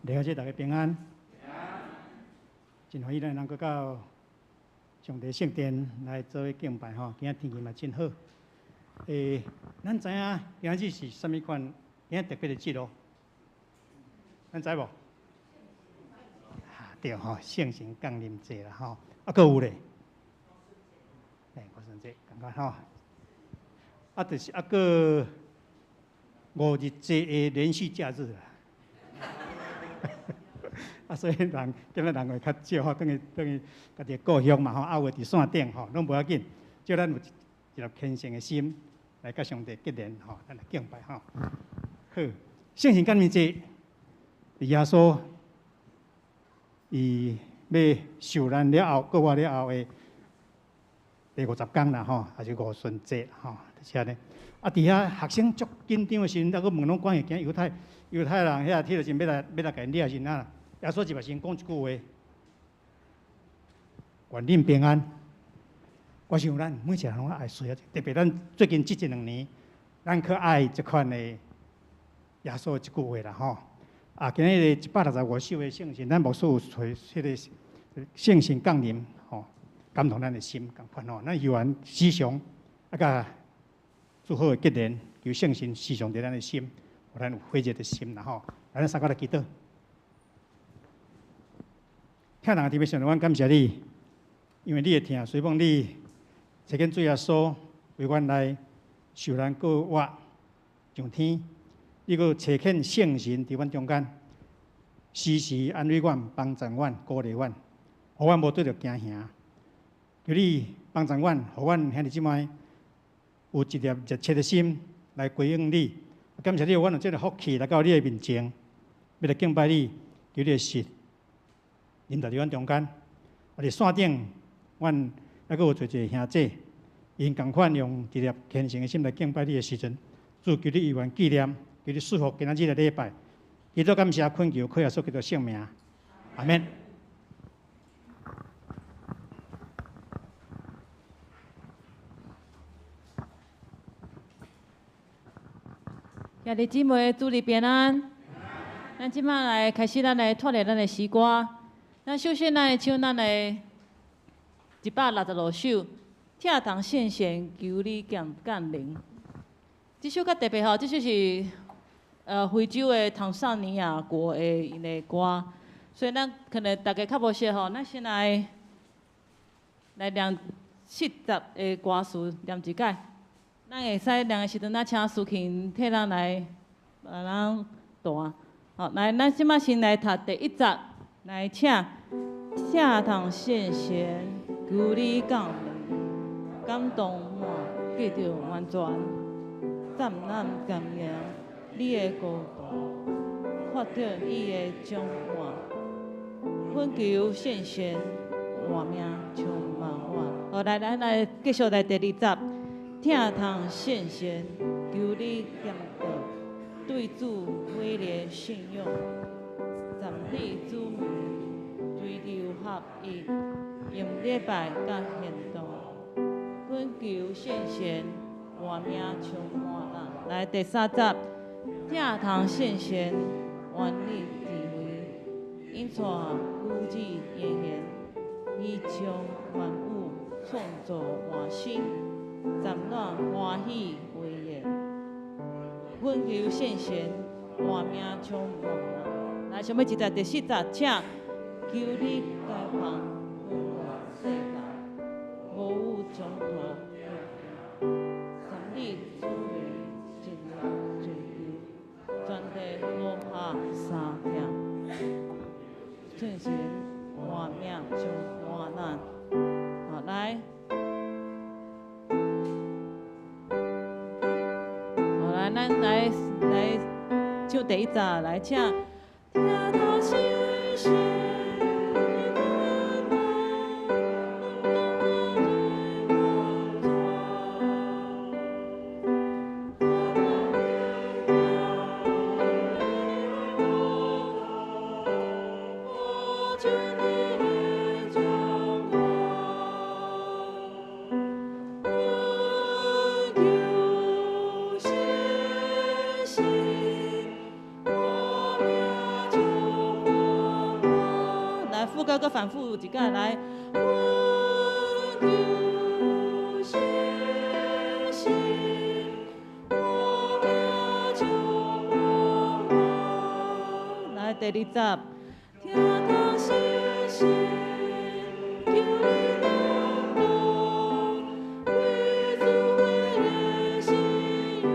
了解大家平安。真欢喜咱能够到上帝圣殿来做伙敬拜吼，今仔天气嘛真好。咱知影今日是啥物款？今仔特别的节咯，咱知无？啊，对吼，圣神降临节啦吼，啊，搁有咧，国庆节，感觉吼，啊，就是啊个五日节的连续假日啦。啊，所以人今仔人会较少吼，等于家己故乡嘛吼，啊有伫线顶吼，拢无要紧，只要咱有一粒虔诚的心来甲上帝结连吼，咱来敬拜吼。好，圣神降临节，耶稣伊要受难了后，过活了后的第50天啦吼，还是五旬节吼，就是安尼。啊，伫遐学生足紧张的时阵，我问拢讲会惊犹太人遐铁就是要来甲因掠是哪？耶稣就嘛先讲一句话：愿恁平安。我想咱每一个人拢爱需要，特别咱最近这一2年，咱可爱这款的耶稣一句话啦吼。啊，今日165首的圣经，咱无数找迄个圣神降临吼，感动咱的心，共款吼。咱犹原时常啊，甲最好的结连，求圣神时常伫咱的心，互咱有火热的心啦吼。咱三个来祈祷。听人特别上帝，阮感谢你，因为你会听，随奉你找紧主耶稣为阮来受难过活上天，你阁找见圣神伫阮中间，时时安慰阮、帮助阮、鼓励阮，互阮无对着惊吓。求你帮助阮，互阮兄弟姊妹有一粒热切的心来归应你。感谢你，阮有这个福气来到你的面前，要来敬拜你，求你的神临在阮中间。我伫线顶，阮还阁有做一兄弟，因共款用一粒虔诚的心来敬拜你的时阵，主求你永远纪念，求你祝福今仔日的礼拜。祈祷感谢恳求，靠耶稣基督圣名，阿免。兄弟姊妹，祝你平安。咱即摆来开始，咱来脱离咱的诗歌。咱首先，咱来唱咱的166首，听同圣贤求你降临。这首较特别吼，这首是非洲的坦桑尼亚国的因的歌，所以咱可能大家较无熟吼，咱先来念70个歌词，念一解。咱会使念的时阵，咱请苏琴替咱来帮咱弹。好，来，咱即摆先来读第1节，来请堂圣贤求你降临，感动我记着完全，赞咱感扬你的高度，发着伊的彰化，恳求圣贤活命充满我。好，来，咱来继续来第2节。听堂圣贤求你降临，对主伟烈信仰，站立主名，追求合一，用礼拜甲行动，恳求圣贤活命充满咱。来第3节，听堂圣贤愿力智慧，因带古旨言言，以将万物创造换新。暂暖欢喜为言，恳求圣贤活命充满咱。来，想要一节第4节，请求你解放混乱世界，无有中途，站立主名，一人追求，全地落下三片，圣贤活命充满咱。好，来。咱来唱第1节，来请听他心事。反复一摆来。我求星星，我名就无我。来第二集，听到星星，求你能懂，为主为的信用。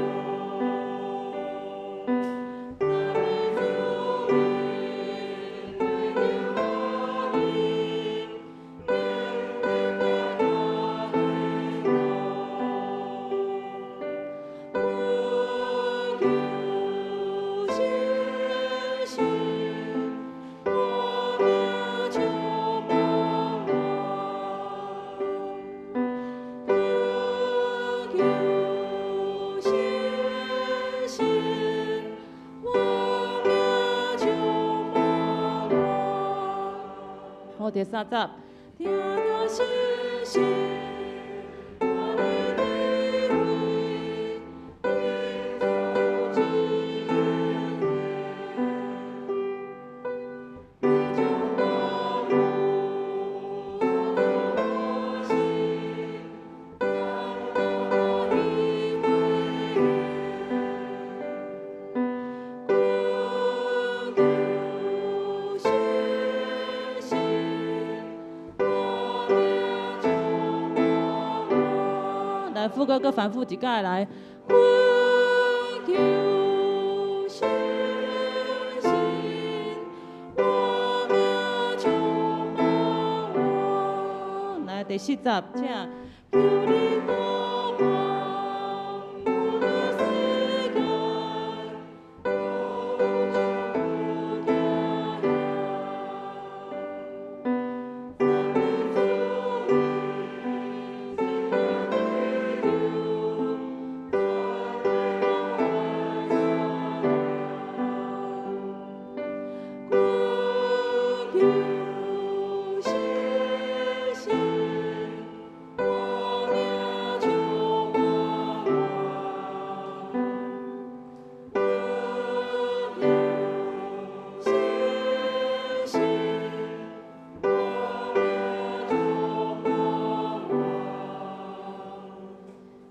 好，第三集，听到星星，我的地位，因主之言，你就保护我心，让我以为我求星星。来，副歌搁反复一摆来。我求星星，我名就无我。来，第四集，请求你保护我的世界，我就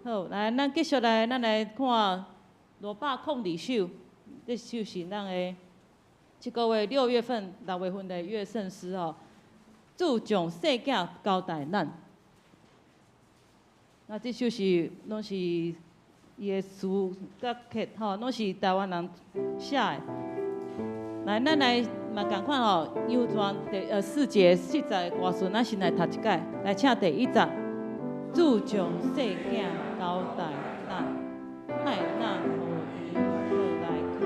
好，来，咱继续来，咱来看202首，这首是咱的这个月6月份、6月份的乐圣诗哦，主将世界交代咱。那这首是拢是伊的词甲曲吼，拢是台湾人写的。来，咱来嘛共款吼，杨传4节实在的歌词，咱先来读一解。来，请第1节，主将世界交代咱，害咱互伊倒来卡，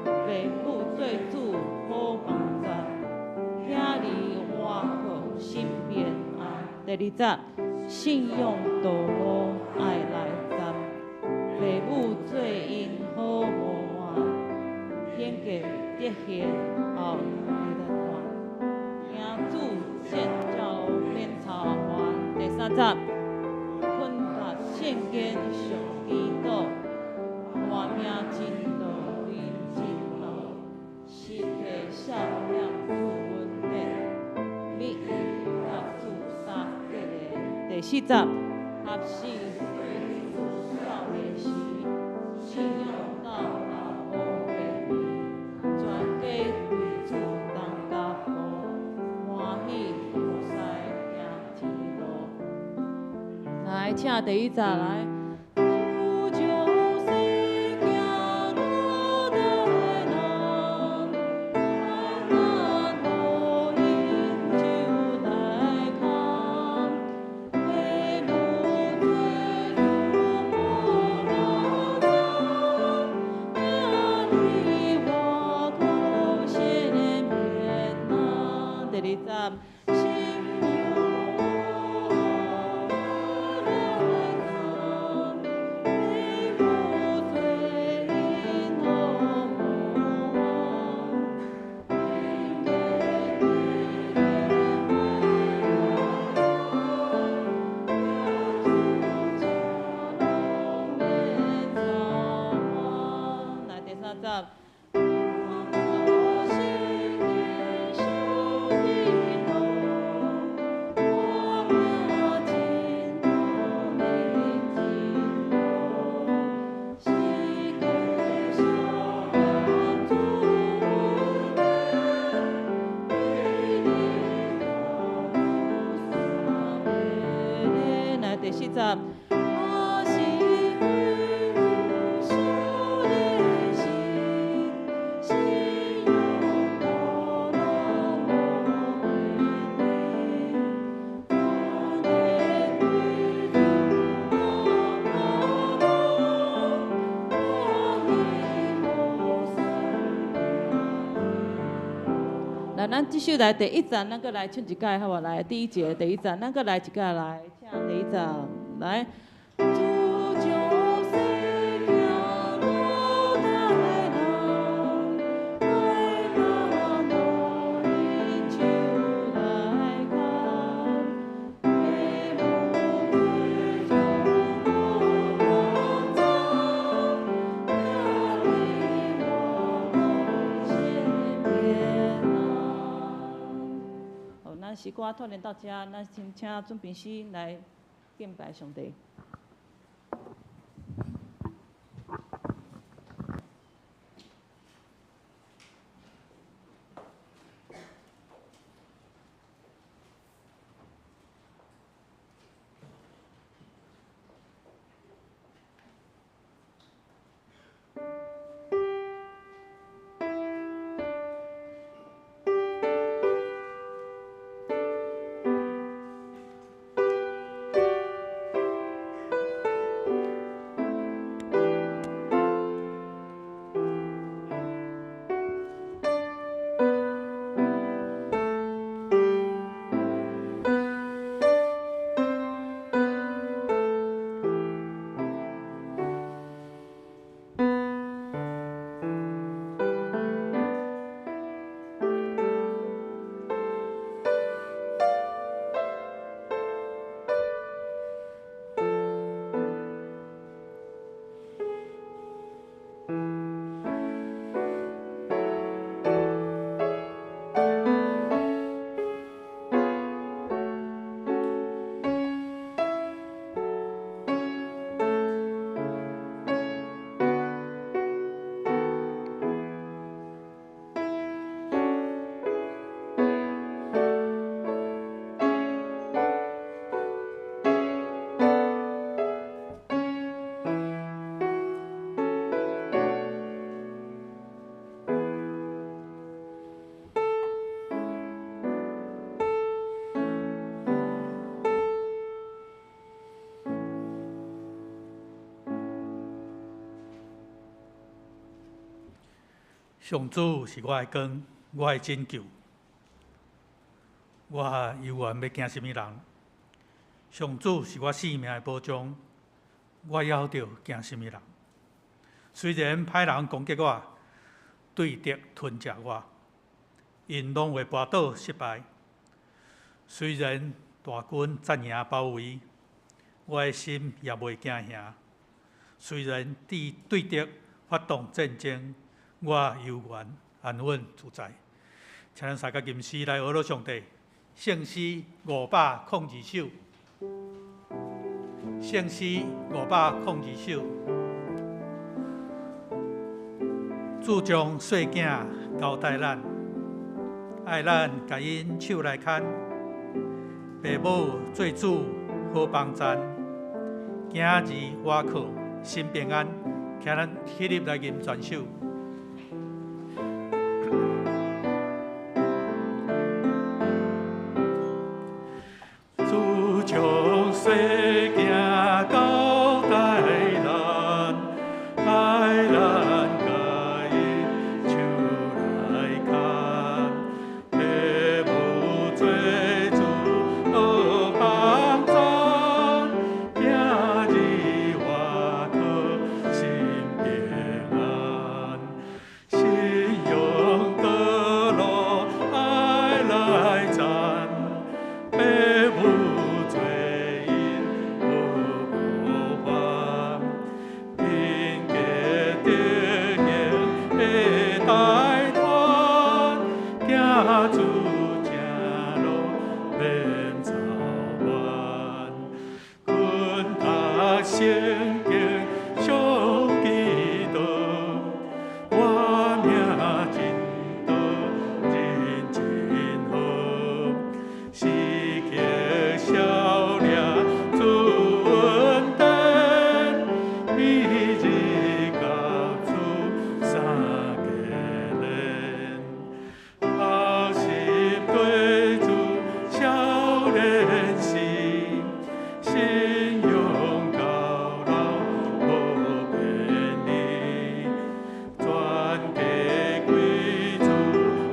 父母做主好帮助，兄儿活好心平安。第2节，信用道路爱来站，父母做因好无换，偏格德行后你的团，行主见照免操烦。第3节，困达圣经上祈祷，活命真道因真道，时刻少量主恩典，蜜意甲主三结的。第4节，合适主少的时，信用到老无变全家为主当家父，欢喜无使行天路。来，请第1节来。主将世界交代咱，爱咱路因就来看，父母做主好帮助，兄弟我可惜的面啊。第2节。来，第3节。来，咱继续来第一站，咱搁来唱一届好无？来第一节第一站，咱搁来一届来唱第一站，来。诗歌拖连到遮，咱先请准评师来敬拜上帝。上主是我的光，我的拯救。我犹原要惊什么人？上主是我性命的保障，我还着惊什么人？虽然歹人攻击我，对敌吞食我，因拢会跋倒失败。虽然大军占领包围，我的心也袂惊吓。虽然对敌发动战争，我犹原安稳自在。请咱三个吟诗来学罗上帝，圣诗502首，圣诗502首。主将细囝交代咱，爱咱甲因手来牵，父母做主好帮衬，今日我靠心平安，请咱起立来吟全首。主将细囝交代咱，爱咱。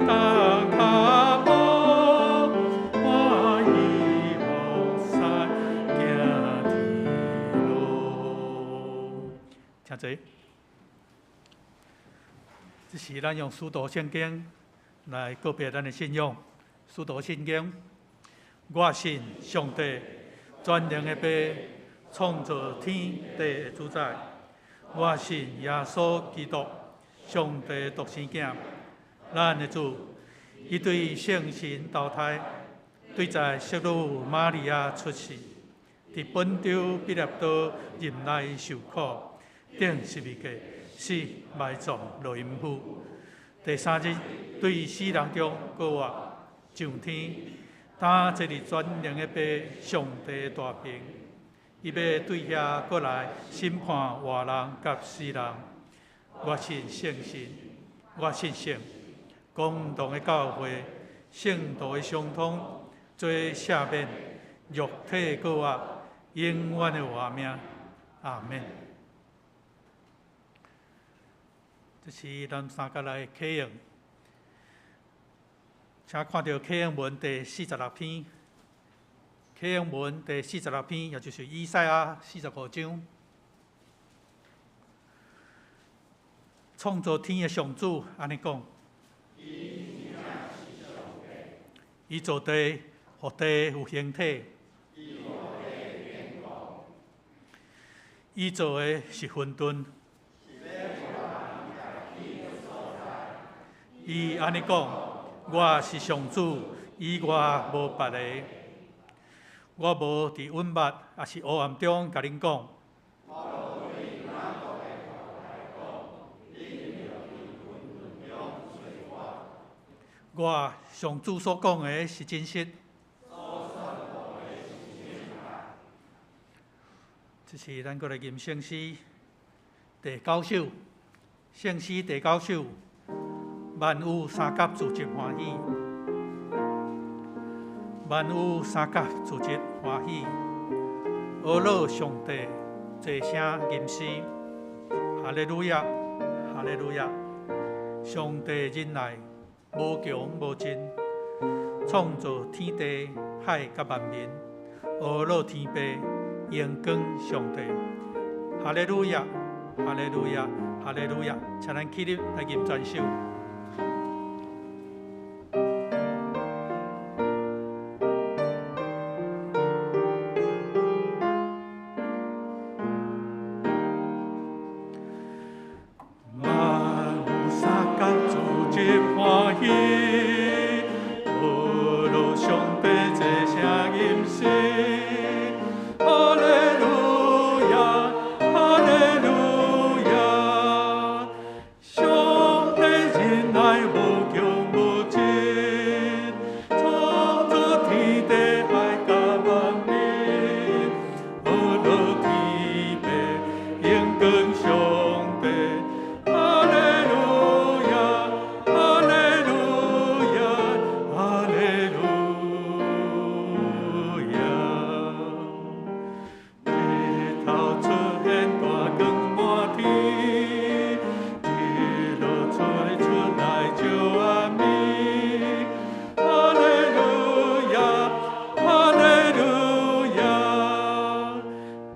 当他请坐。这是咱用使徒圣经来告别咱的信仰。使徒圣经，我信上帝全能的爸，创造天地的主宰。我信耶稣基督，上帝独生子，咱的主。伊对圣神投胎，对在圣女玛利亚出世，伫本州彼拉多任内受苦，顶十字架。死埋葬落阴府，第三日对死人中过活上天，他坐伫全能的爸上帝大屏，伊要对遐过来审判活人甲死人。我信圣神，我信圣，共同的教会，圣徒的相通，做赦免，肉体过活，永远的活命。阿门。这是咱三角来启应，请看到启应文第46篇。启应文第46篇，也就是以赛亚45章。创造天的上主安尼讲：伊造地，互地有形体。伊造的是混沌。伊安尼讲：我是上主，以外无别个。我无伫温密也是黑暗中甲恁讲。我上主所讲的是真实。这是咱过来念圣诗第9首，圣诗第9首。万有三甲自极欢喜，万有三甲自极欢喜。阿罗上帝齐声吟诗，哈利路亚，哈利路亚。上帝仁爱无穷无尽，创造天地海甲万民。阿罗天父荣光上帝，哈利路亚，哈利路亚，哈利路亚。请咱起立来吟全首。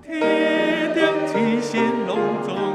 天顶天神隆重。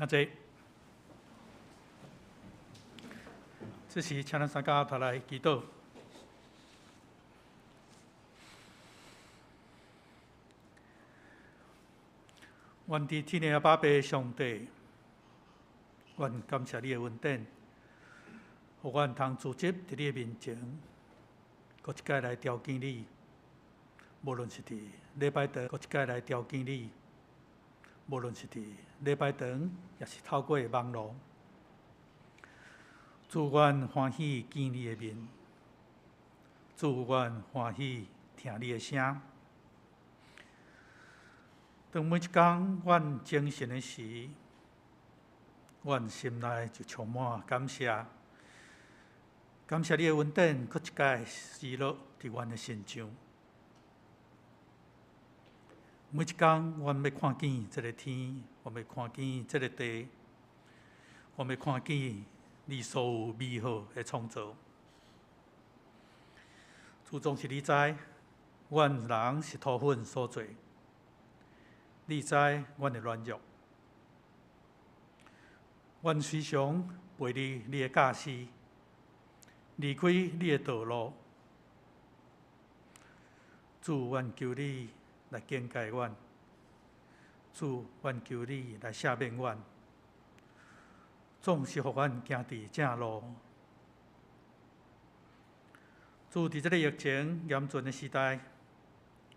请坐。这时，请咱三家头来祈祷。愿伫天的阿爸爸上帝，愿感谢你的恩典，互阮通自接伫你的面前，搁一届来朝见你。无论是伫礼拜堂，搁一届来朝见你；无论是伫礼拜堂，也是透过网络，主愿欢喜见你的面，主愿欢喜听你的声。当每一天阮精神的时，阮心内就充满感谢，感谢你的恩典，搁一届施落伫阮的身上。每一天，阮要看见这个天，阮要看见这个地，阮要看见你所有美好的创造。主总是你知，阮人是土粉所做。你知阮的软弱，阮时常背离你的教示，离开你的道路。主，阮求你来警戒阮；主，阮求你来赦免阮，总是互阮行伫正路。主，伫这个疫情严峻的时代，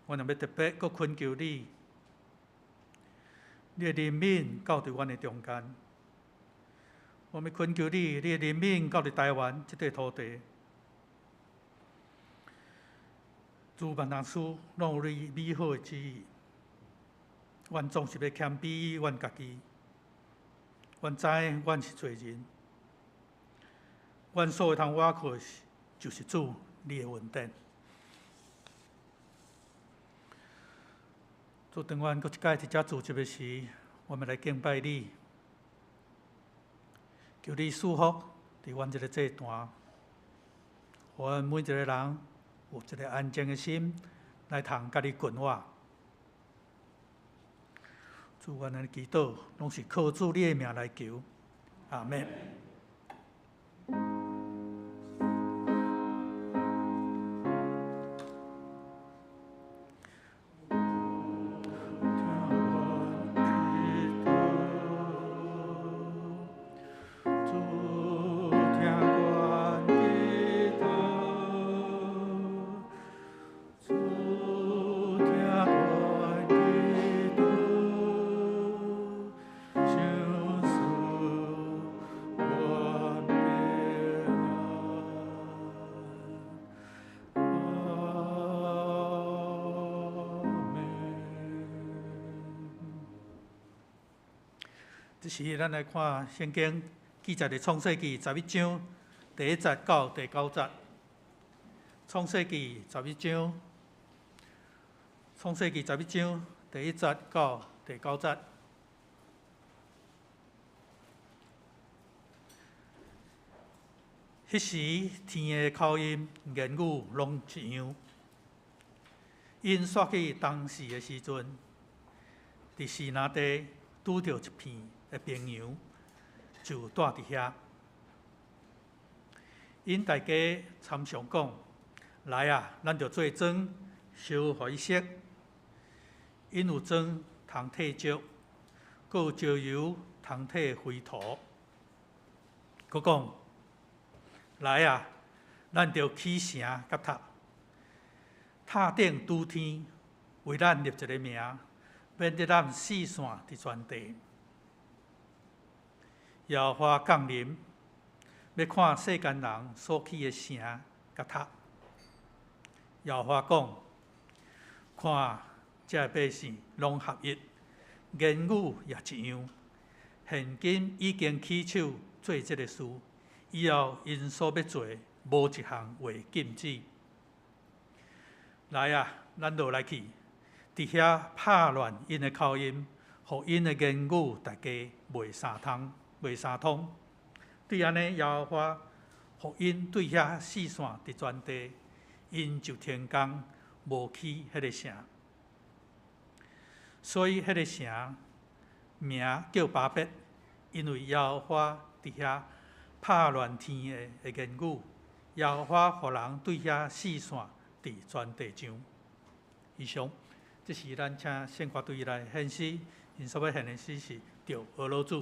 阮也要特别搁恳求你。你的怜悯到伫阮的中间，我们恳求你，你的怜悯到伫台湾这块土地。主万人事拢有你美好的旨意，阮总是要谦卑阮家己。阮知阮是罪人，阮所有通倚靠的就是主你的恩典。主，当阮搁一届伫遮聚集的时，我们来敬拜你，求你赐福伫阮这个祭坛，互阮每一个人有一个安静的心，来通甲你群活。主，阮的祈祷拢是靠主你的名来求，阿门。这时，咱来看圣经记载的创世纪11章第1节到第9节。创世纪11章，创世纪11章第1节到第9节。迄时天的口音、言语拢一样。因刷去当时的时阵，伫西拿地拄着一片的平原，就住伫遐。因大家参详讲：“来啊，咱着做庄，烧互伊食。因有庄通替石，阁有石油通替灰土。”佮讲：“来啊，咱着起城甲塔，塔顶拄天，为咱立一个名，免得咱四散伫全地。”耶和华降临，要看世间人所起的城甲塔。耶和华讲：“看，这百姓拢合一，言语也一样。现今已经起手做这个事，以后因所要做，无一项会禁止。来啊，咱落来去，伫遐拍乱因的口音，互因的言语大家袂相通。”袂相通，对安尼，耶和华互因对遐四散伫全地，因就天工无起迄个城，所以迄个城名叫巴别，因为耶和华伫遐拍乱天的言语，耶和华互人对遐四散伫全地上。以上，这是咱请献歌队来献诗，因所要献的诗是《着俄罗主》。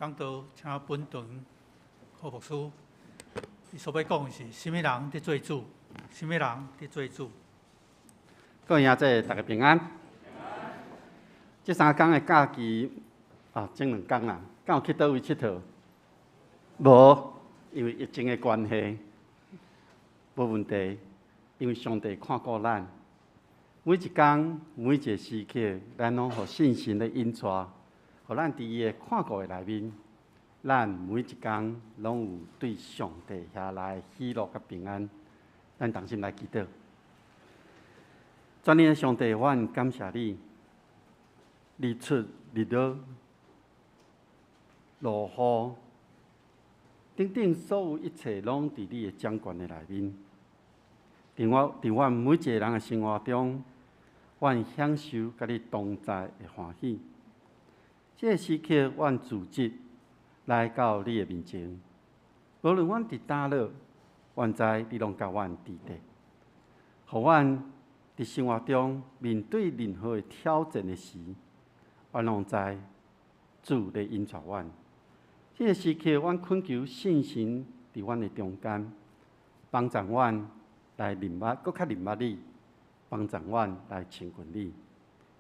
讲道，请本顿何牧师，伊所要讲的是什么人伫做主？什么人伫做主？各位兄弟，大家平安。这3天的假期前2天啦，敢有去倒位佚佗？无，因为疫情的关系，无问题。因为上帝看顾咱，每一天、每一个时刻，咱拢互信心的引带，互咱伫伊的看顾的内面，咱每一天拢有对上帝遐来的喜乐甲平安。咱同心来祈祷。全能的上帝，阮感谢你，日出日落、落雨，等等所有一切，拢伫你的掌管的内面。伫阮每一个人的生活中，愿享受甲你同在的欢喜。这个时刻，愿自责来到你的面前，无论阮伫倒落，愿知你拢甲阮伫地，互阮伫生活中面对任何的挑战的时，阮拢知主在引导阮。这个时刻，阮恳求信心伫阮的中间，帮助阮来认捌，搁较认捌你，帮助阮来亲近你，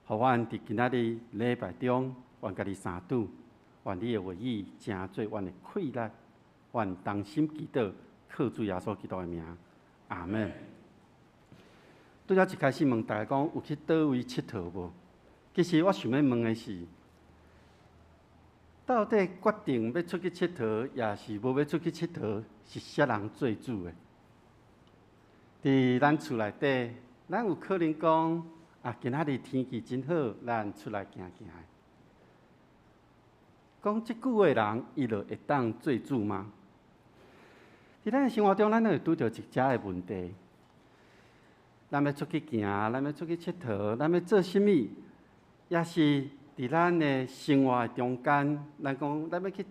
互阮伫今仔日礼拜中，愿甲你相拄，愿你的话语成做阮的气力，愿同心祈祷，靠主耶稣基督的名，阿门。拄则一开始问大家讲有去倒位佚佗无？其实我想要问的是，到底决定要出去佚佗，也是无要出去佚佗，是啥人做主的？伫咱厝内底，咱有可能讲啊，今仔日天气真好，咱出来行行。讲即句话的人，伊就会当做主吗？伫咱的生活中，咱会拄着一遮的问题。咱要出去行，咱要出去佚佗，咱要做甚物？也是伫咱的生活中间，咱讲咱要去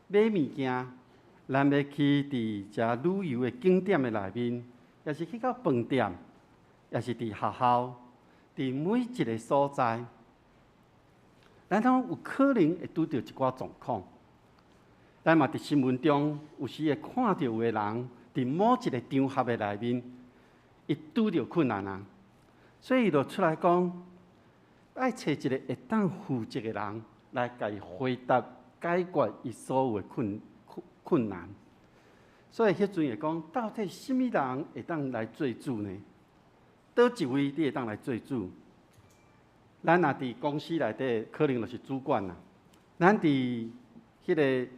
买物件，咱要去伫遮旅游的景点的内面，也是去到饭店，也是伫学校，伫每一个所在，咱拢有可能会拄着一寡状况。咱嘛伫新闻中有时会看到有个人伫某一个场合的内面，伊拄着困难啊，所以伊就出来讲，爱找一个会当负责的人来甲伊回答解决伊所有的困难。所以迄阵会讲，到底什么人会当来做主呢？倒一位你会当来做主？咱若伫公司内底，可能就是主管啦；咱伫迄个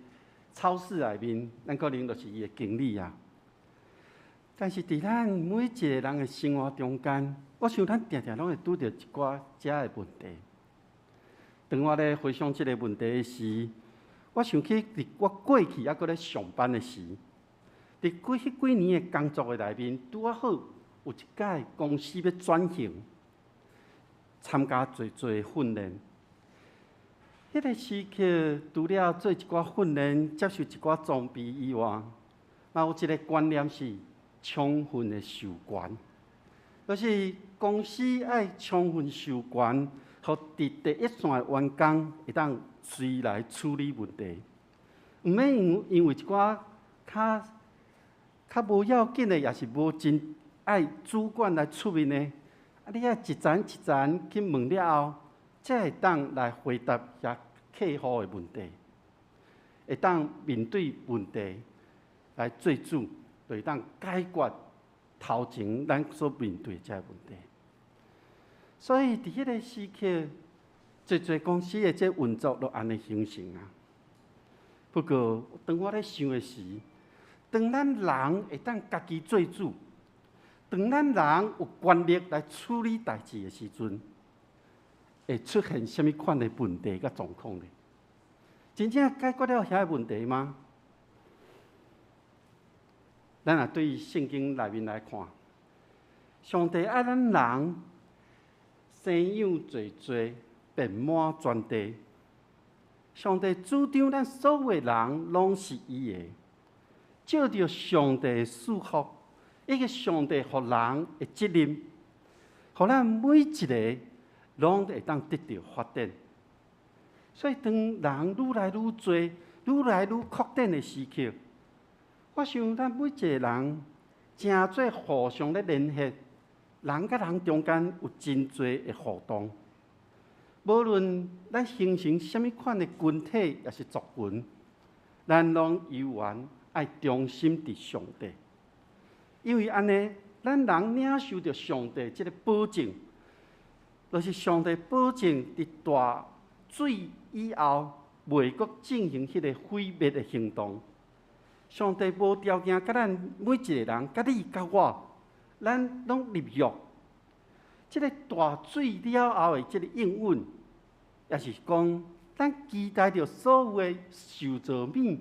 超市内面，咱可能就是伊的经理啊。但是伫咱每一个人的生活中间，我想咱常常拢会拄着一寡遮的问题。当我咧回想即个问题的时，我想起伫我过去还搁咧上班的时，伫过去几年的工作的内面，拄啊好有一届公司要转型，参加侪的训练。迄个时刻，除了做一寡训练、接受一寡装备以外，嘛有一个观念是充分的授权，就是公司爱充分授权，互伫第一线的员工会当随来处理问题，毋免因为一寡较无要紧的，也是无真爱主管来出面的，啊，你啊一层一层去问了后，才会当来回答遐客户的问题，会当面对问题来做主，就会当解决头前咱所面对这问题。所以伫迄个时刻，侪公司的这运作都安尼形成啊。不过，当我咧想的时，当咱人会当家己做主，当咱人有权力来处理代志的时阵，会出现什么款的问题甲状况呢？真正解决了遐个问题吗？咱若对圣经内面来看，上帝爱咱人生养济济，遍满全地。上帝主张咱所有的人拢是伊的，照着上帝的赐福，一个上帝互人的责任，互咱每一个拢会当得到发展。所以，当人愈来愈多、愈来愈扩展的时刻，我想咱每一个人真做互相咧联系，人甲人中间有真侪的互动。无论咱形成什么款的群体，也是族群，咱拢有缘爱忠心伫上帝，因为安尼，咱人领受着上帝这个保证，就是上帝保证伫大水以后，袂阁进行迄个毁灭的行动。上帝无条件甲咱每一个人，甲你甲我，咱拢立约。这个大水了后的这个应允，也是讲咱期待着所有的受造物，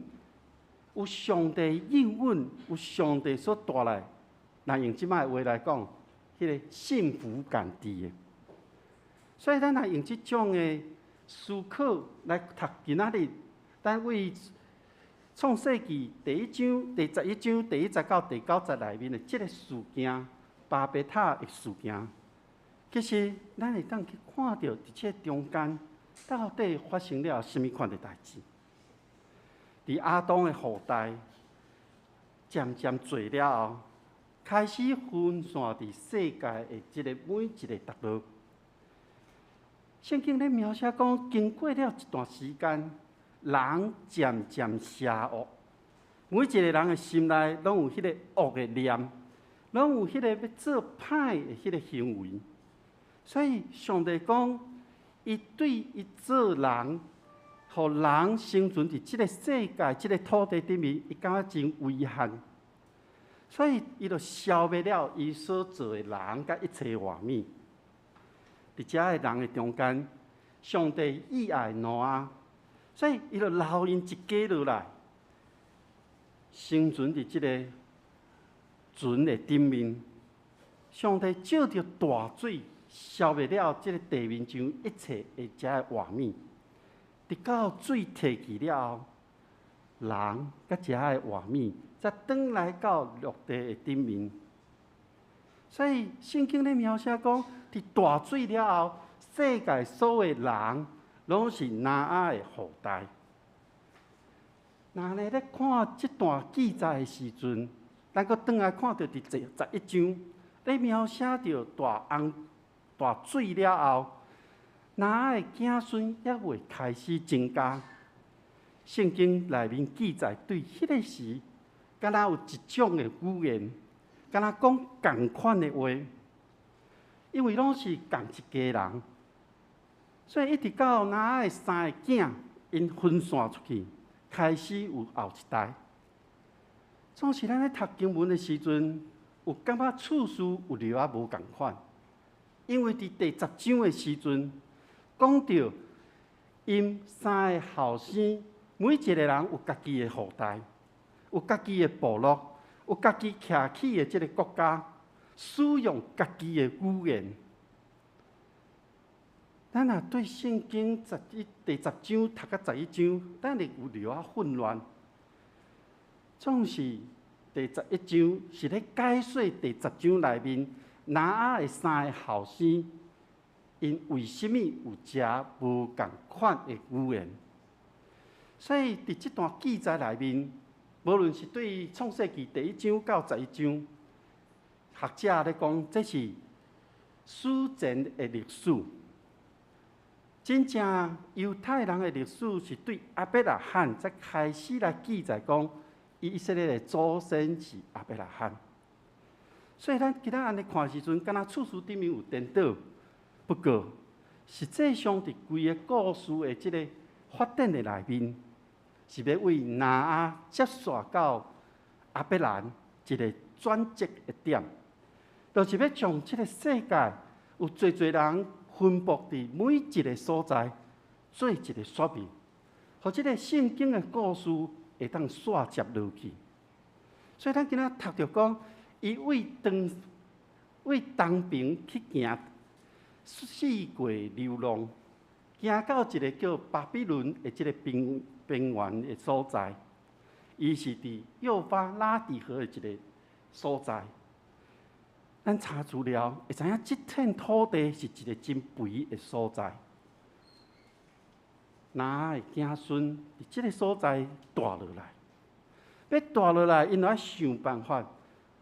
有上帝应允，有上帝所带来。若用即摆话来讲，迄个幸福感知的。所以咱若用即种的思考来读今仔日，咱为创世纪第1章、第11章、第1节到第9节内面的即个事件，巴别塔的事件，其实咱会当去看到伫这中间到底发生了什么款的代志。伫亚当的后代渐渐做了后，开始分散伫世界的即个每一个角落。圣经咧描写讲，经过了一段时间，人渐渐邪恶，每一个人的心内拢有迄个恶的念，拢有迄个要做歹的迄个行为。所以上帝讲，伊对伊做人，互人生存伫即个世界、即个土地顶面，伊感觉真危险。所以伊就消灭了伊所做的人甲一切外面。伫遮的人的中间，上帝意爱挪亚，所以伊就留因一家落来，生存伫即个船的顶面。上帝借着大水消灭了即个地面上一切的遮的外面。直到水退去了后，人甲遮的外面才转来到陆地的顶面。所以圣经咧描写讲，伫大水了后，世界所有的人拢是挪亚的后代。那咧看这段记载的时阵，咱阁转来看到伫11章，咧描写着大水了后，挪亚的子孙还未开始增加。圣经内面记载对迄个时，敢若有一种的语言。敢若讲同款的话，因为拢是同一家人，所以一直到挪亚的3个囝，因分散出去，开始有后一代。总是咱咧读经文的时阵，有感觉次序有了啊无同款，因为伫第10章的时阵，讲到因3个后生，每一个人有家己的后代，有家己的部落。有家己徛起的这个国家，使用家己的语言。咱若对圣经第10章读到11章，咱会有了啊混乱。总是第11章是咧解说第10章内面挪亚的3个后生，因为什么有遮无共款的语言？所以伫这段记载内面。无论是对创世纪第1章到11章，学者咧讲，这是史前的历史。真正犹太人的历史是对亚伯拉罕才开始来记载讲，以色列的祖先是亚伯拉罕。所以咱今仔安尼看时阵，敢若次序顶面有颠倒。不过，实际上伫规个故事的即个发展的内面。是要为挪亚接续到亚伯兰一个转折的点，就是要将这个世界有侪人分布伫每一个所在，做一个说明，互这个圣经的故事会当续接落去。所以咱今仔读着讲，伊为东边去行4季流浪，行到一个叫巴比伦的这个边缘的所在，伊是伫幼发拉底河的一个所在。咱查资料会知影，这片土地是一个真肥的所在。挪亚的子孙伫这个所在住落来，要住落来，因要想办法，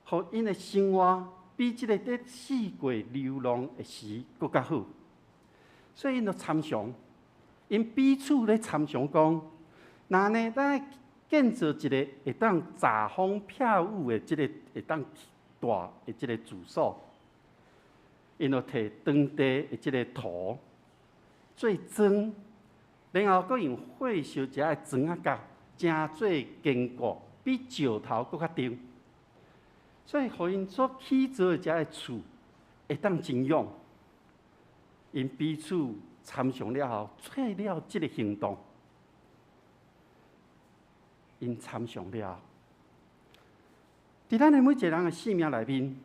互因的生活比这个在4季流浪的时更较好。所以因就参详，因彼此咧参详讲。那呢，咱建造一个会当遮风避雨的，这个会当大的这个住所，因就摕当地的这个土做砖，然后佮用火烧遮个砖仔角，真做坚固，比石头佮较重。所以，互因所起造的遮个厝会当真勇。因彼此参详了后，做了这个行动。因参详了，伫咱的每一个人的生命内面，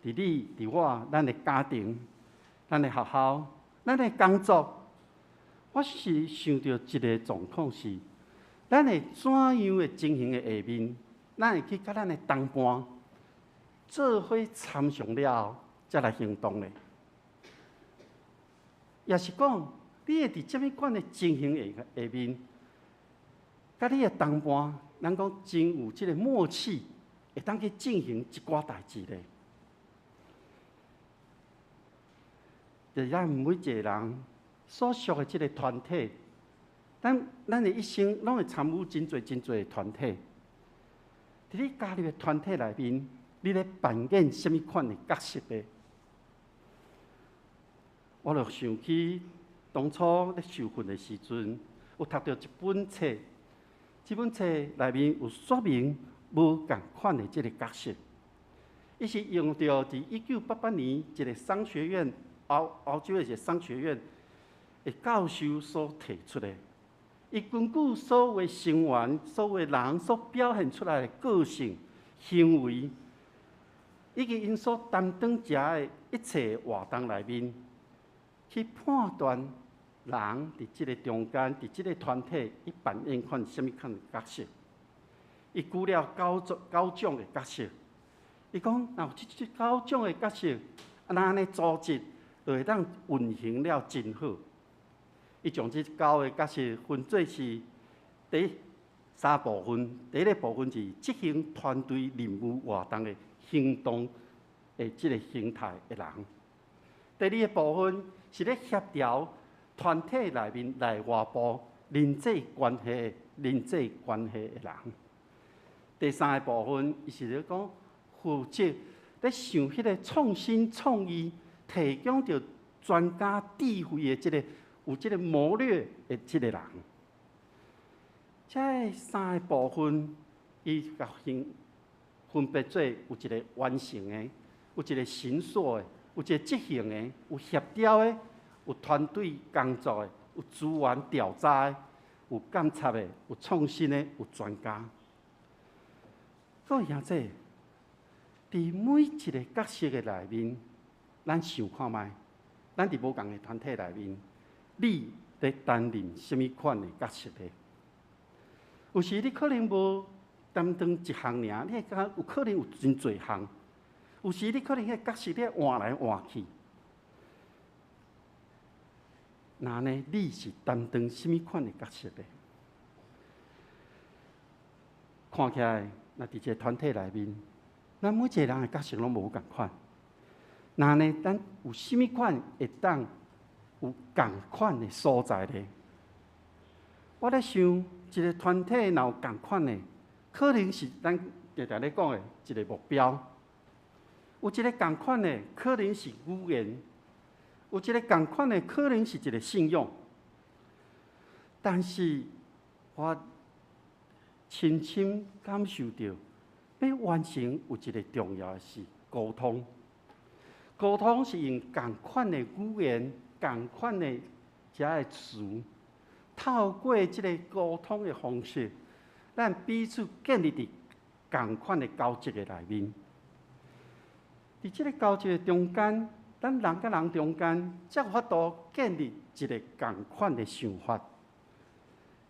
伫你、伫我、咱的家庭、咱的学校、咱的工作，我是想到一个状况是，咱会怎样的情形的下面，咱会去甲咱的同伴做伙参详了后，才来行动呢？也是讲，你会伫这么款的情形下面，甲你的同伴，咱讲真有即个默契，会当去进行一寡代志咧。就咱每一个人所属的即个团体，咱的一生拢会参与真侪的团体。伫你加入的团体内面，你咧扮演什么款的角色咧？我就想起当初咧受训的时阵，有读到一本册，这本册内面有说明无共款的即个角色。伊是用到伫1988年一个商学院欧洲的一个商学院的教授所提出的。伊根据所有成员、所有人所表现出来的个性、行为，以及因所担当遮的一切活动内面，去判断人伫即个中间、伫即个团体，伊扮演款什么款的角色。伊举了9种的角色。伊讲，若有即9种的角色，那安尼组织就会当运行了真好。伊将即9个角色分做是第3部分，第一个部分是执行团队任务活动的行动的即个形态的人；第二个部分是咧协调团体内面内外部人际关系的人；第三个部分，伊是咧讲负责咧想迄个创新创意，提供着专家智慧的即个有即个谋略的即个人。这3个部分，伊甲分别做有一个完成的，有一个绳索的，有一个执行的，有协调的，有团队工作的，有资源调查的，有监察的，有创新的，有专家。各位兄弟，伫每一个角色的内面，咱想看卖，咱伫无共的团体内面，你咧担任什么款的角色咧？有时你可能无担当一项尔，你有可能有真侪项。有时你可能迄角色咧换来换去。那呢，你是担当什么款的角色咧？看起来，那伫一个团体内面，咱每一个人的角色拢无共款。那呢，咱有什么款会当有共款的所在咧？我咧想，一个团体若有共款的，可能是咱常常咧讲的一个目标；有一个共款的，可能是语言；有一个共款的，可能是一个信用。但是，我深深感受到，要完成有一个重要的是沟通。沟通是用共款的语言、共款的遮个词，透过即个沟通的方式，咱彼此建立伫共款的交集的内面。伫即个交集的中间，咱人甲人中间，才有法度建立一个共款的想法，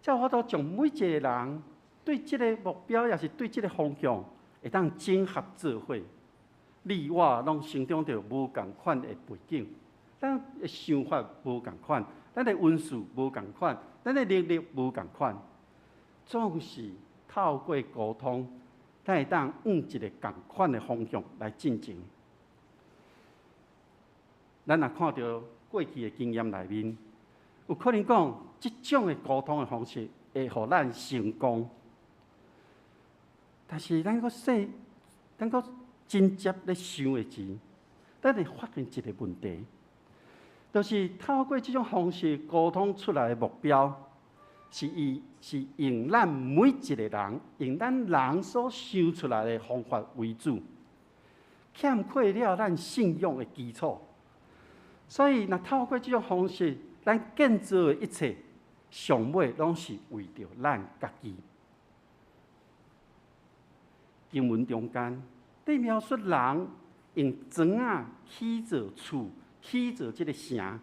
才有法度将每一个人对即个目标，也是对即个方向，会当整合做伙。你我拢成长着无共款的背景，咱的想法无共款，咱的运势无共款，咱的能力无共款，总是透过沟通，咱会当往一个共款的方向来进前。咱若看到过去的经验内面，有可能讲即种的沟通的方式会互咱成功，但是咱搁真接咧想的时，咱会发现一个问题，就是透过这种方式沟通出来的目标，是用咱每一个人，用咱人所想出来的方法为主，欠缺了咱信用的基础。所以，若透过这种方式，咱建造的一切，上尾拢是为着咱家己。经文中间，在描述人用砖仔起造厝，起造这个城，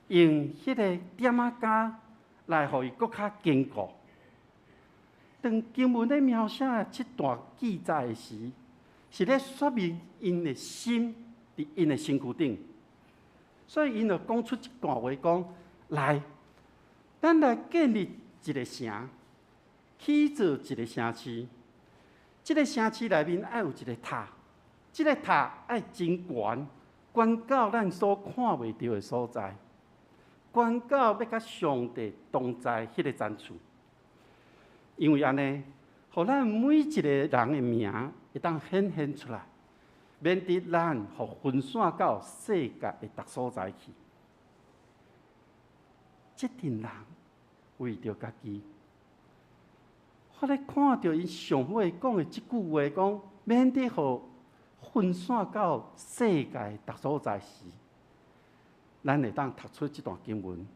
用迄个点仔架来互伊搁较坚固。当经文咧描写即段记载的时，是咧说明因的心伫因的身躯顶，所以因就讲出一段话，讲来，咱来建立一个城，起造一个城市。即个城市内面爱有一个塔，即个塔爱真悬，悬到咱所看袂到的所在，悬到要甲上帝同在迄个层处。因为安尼，互咱每一个人的名会当显现出来，免得咱互分散到世界的各所在去。这群人为着家己，我咧看到因上尾讲的即句话，讲免得互分散到世界各所在时，咱会当读出这段经文，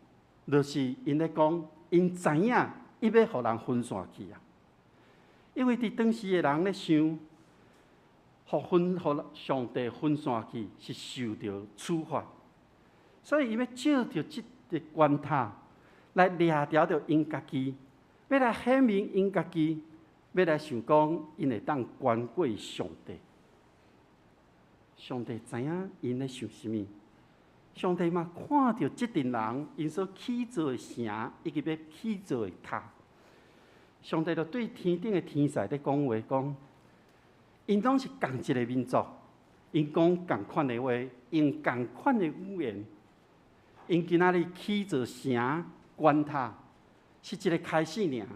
就是因咧讲，因知影。伊要互人分散去啊！因为伫当时的人咧想，互上帝分散去是受到处罚，所以伊要借着即个关塔来掠条着因家己，要来显明因家己，要来想讲因会当关过上帝。上帝知影因咧想啥物，上帝嘛看到即群人因所起造的城，以及要起造的塔。上帝就对天顶的天使咧讲话，讲因拢是同一个民族，因讲同款的话，用同款的语言，因今仔日起造城、关塔，是一个开始尔。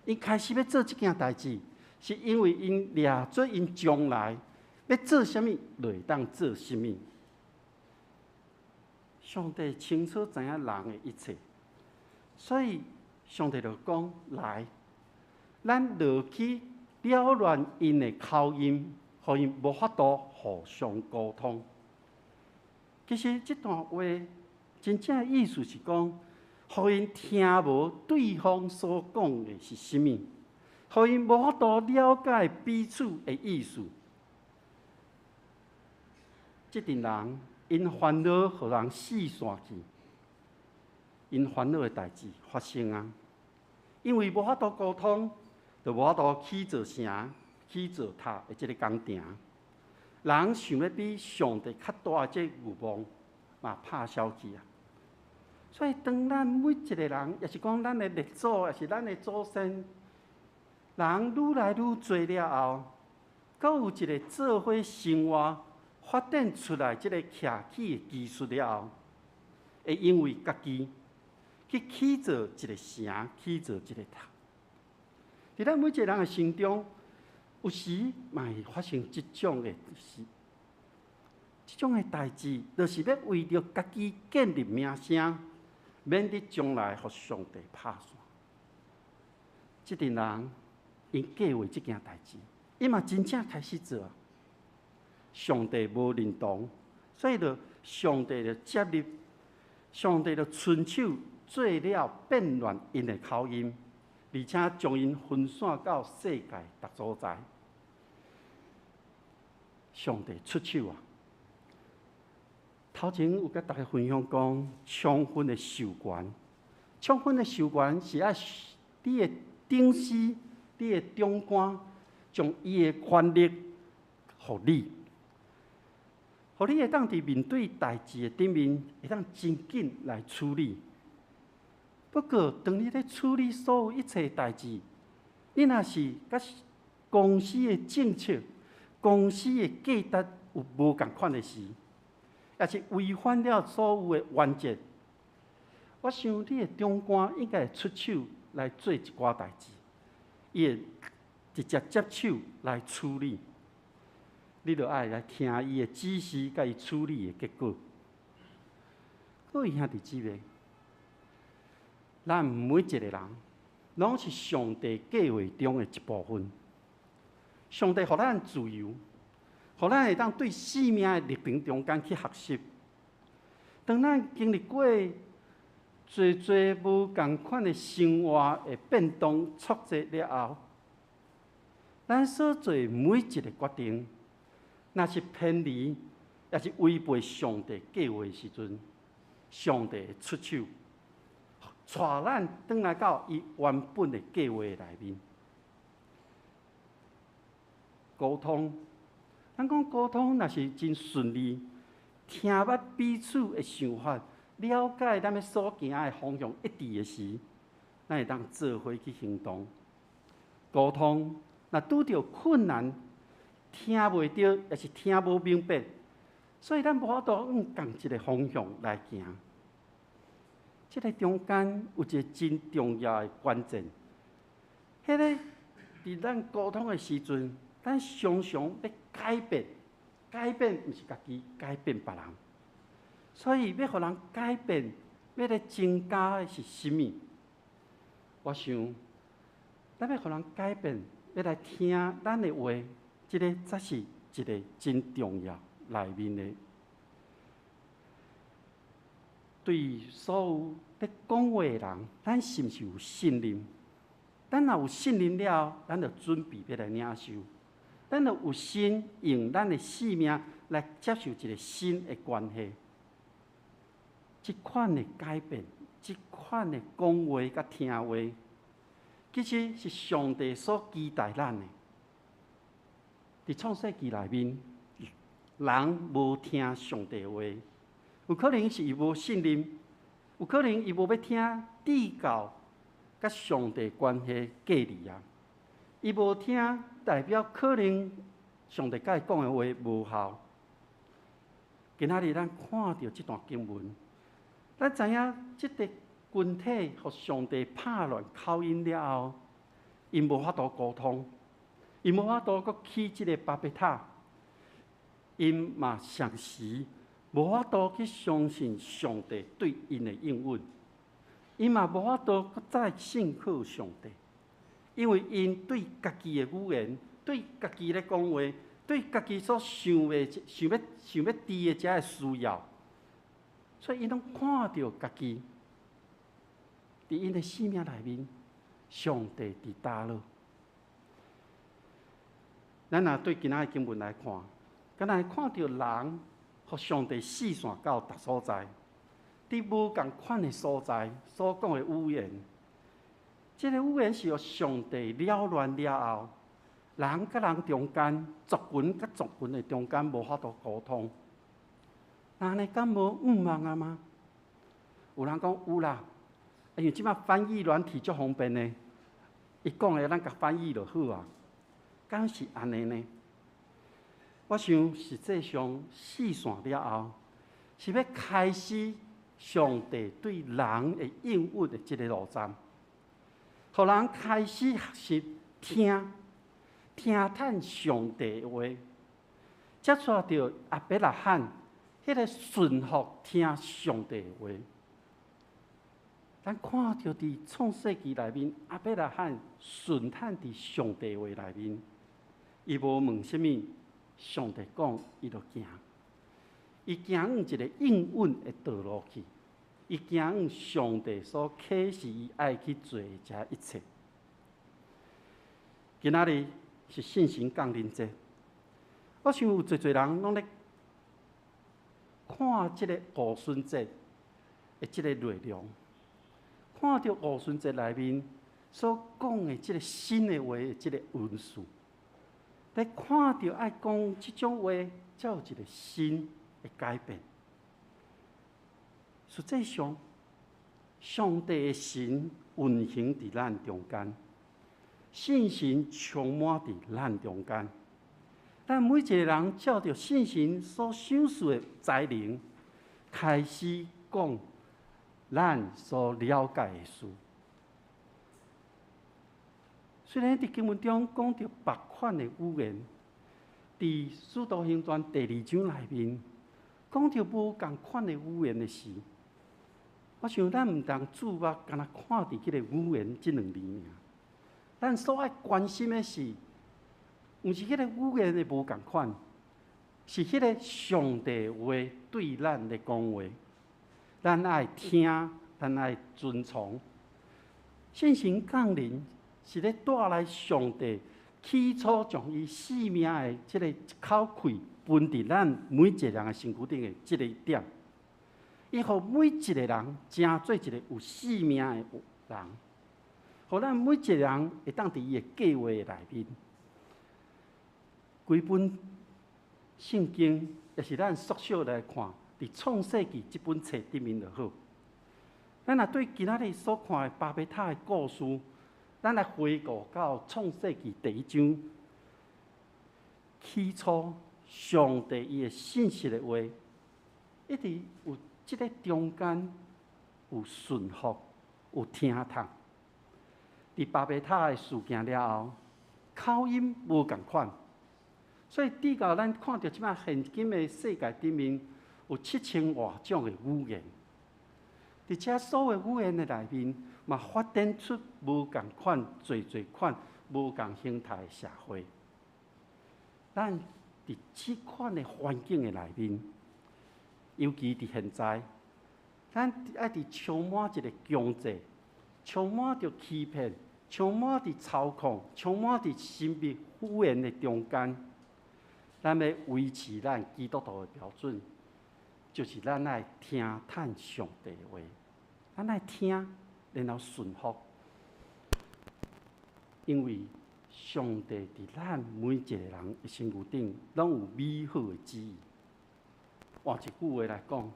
因开始要做这件代志，是因为因掠做因将来要做啥物，就会当做啥物。上帝清楚知影人的一切，所以。上帝就讲来，咱落去了乱因的口音，互因无法度互相沟通。其实这段话真正的意思是讲，互因听无对方所讲的是啥物，互因无法度了解彼此的意思。这群人因烦恼，互人四散去。因烦恼的代志发生啊！因为无法度沟通，就无法度起造城、起造塔的这个工程。人想要比上帝较大的这欲望嘛拍消去啊！所以当咱每一个人，也是讲咱的列祖，也是咱的祖先，人愈来愈多了后，搁有一个做伙生活、发展出来这个徛起的技术了后，会因为家己。去起造一个城，起造一个塔。伫咱每一个人的心中，有时嘛会发生这种的事，这种的代志，就是要为着家己建立名声，免得将来互上帝拍散。这群人因计划这件代志，伊嘛真正开始做。上帝无认同，所以就上帝就接入，上帝就伸手。做了变乱因的口音，而且将因分散到世界各所在。上帝出手啊！头前有甲大家分享讲，充分的授权，充分的授权是爱你的顶司、你的长官，将伊的权力互你，互你会当伫面对代志的顶面，会当真紧来处理。不过，当你咧处理所有一切代志，你若是甲公司的政策、公司的价值有无共款的事，也是违反了所有的原则，我想你的长官应该会出手来做一寡代志，伊会直接接手来处理。你著爱来听伊的指示，甲伊处理的结果。各位兄弟姊妹。咱每一个人，拢是上帝计划中的一部分。上帝予咱自由，予咱会当对生命的历程中间去学习。当咱经历过侪无共款的生活的变动挫折了后，咱所做每一个决定，若是偏离，也是违背上帝计划的时阵，上帝出手，带咱转来到伊原本的计划内面。沟通，咱讲沟通，若是真顺利，听捌彼此的想法，了解咱要所行的方向一致的时，咱会当做伙去行动。沟通，若拄着困难，听袂着，也是听无明白，所以咱无法度用同一个方向来行。这个中间有一个真重要的关键，迄个伫咱沟通的时阵，咱常常要改变，改变毋是家己，改变别人。所以要互人改变，要来增加的是甚物？我想，咱要互人改变，要来听咱的话，这个才是一个真重要内面的。对所有咧讲话的人，咱是毋是有信任？咱若有信任了，咱就准备要来领受。咱就有心用咱的性命来接受一个新的关系。这款的改变，这款的讲话甲听话，其实是上帝所期待咱的。伫创世纪内面，人无听上帝话，有可能是伊无信任，有可能伊无要听至高甲上帝关系隔离啊。伊无听，代表可能上帝甲伊讲的话无效。今仔日咱看到这段经文，咱知影这个群体互上帝拍乱口音了后，因无法度沟通，因无法度阁起这个巴别塔，因嘛常时无法度去相信上帝对因的应允，因嘛无法度阁再信靠上帝。因为因对家己的语言，对家己咧讲话，对家己所想要知的这个需要，所以因拢看到家己伫因的生命内面，上帝伫叨落。咱若对今仔的经文来看，敢若看到人互上帝四散到逐所在，伫无共款的所在所讲的语言。这个语言是由上帝了乱了后，人甲人中间、族群甲族群的中间无法度沟通。那呢，敢无误茫啊吗？有人讲有啦，因为即摆翻译软体足方便的，伊讲的咱甲翻译就好啊。敢是安尼呢？我想实际上四散了后，是要开始上帝对人的应允的这个路站。互人开始学习听探上帝的话，接触到阿伯拉罕迄个顺服听上帝的话。咱看到伫创世纪内面，阿伯拉罕顺探伫上帝话内面，伊无问什物，上帝讲伊就行，伊行往一个应允的道路去。伊行往上帝所启示伊爱去做的这一切。今仔日是信心降临节，我想有侪人拢咧看即个五旬节的即个内容，看到五旬节内面所讲的即个新的话的即个文字，来看到爱讲即种话，才有一个新的改变。实际上，上帝的神运行伫咱中间，信心充满伫咱中间。咱每一个人照着信心所享受的才能，开始讲咱所了解的事。虽然伫经文中讲到别款的语言，伫《使徒行传》第2章内面讲到无共款的语言的时，我想咱毋通注目，干那看伫迄个语言即2字尔。咱所爱关心的是，毋是迄个语言的无共款，是迄个上帝话对咱的讲话。咱爱听，咱爱遵从。信心降临是咧带来上帝起初将伊生命的即个口气分伫咱每一个人的身躯顶的即个点。伊互每一个人成做一个有生命的人，互咱每一个人会当伫伊的计划内面。规本圣经也是咱缩小来看，伫创世纪这本册顶面就好。咱若对今仔日所看的巴别塔的故事，咱来回顾到创世纪第1章，起初上帝伊的信息的话，一直有即个中间有顺服，有听读。伫巴别塔的事件了后，口音无共款，所以至到咱看到即摆现今的世界顶面，有7000多种的语言。而且所有语言的内面，嘛发展出无共款、侪款、无共形态的社会。咱伫这款的环境的内面，尤其伫现在，咱爱伫充满一个强制、充满着欺骗、充满着操控、充满着神秘语言的中间，咱要维持咱基督徒的标准，就是咱爱听探上帝的话。咱爱听，然后顺服，因为上帝伫咱每一个人的身躯顶，拢有美好的旨意。换一句话来讲，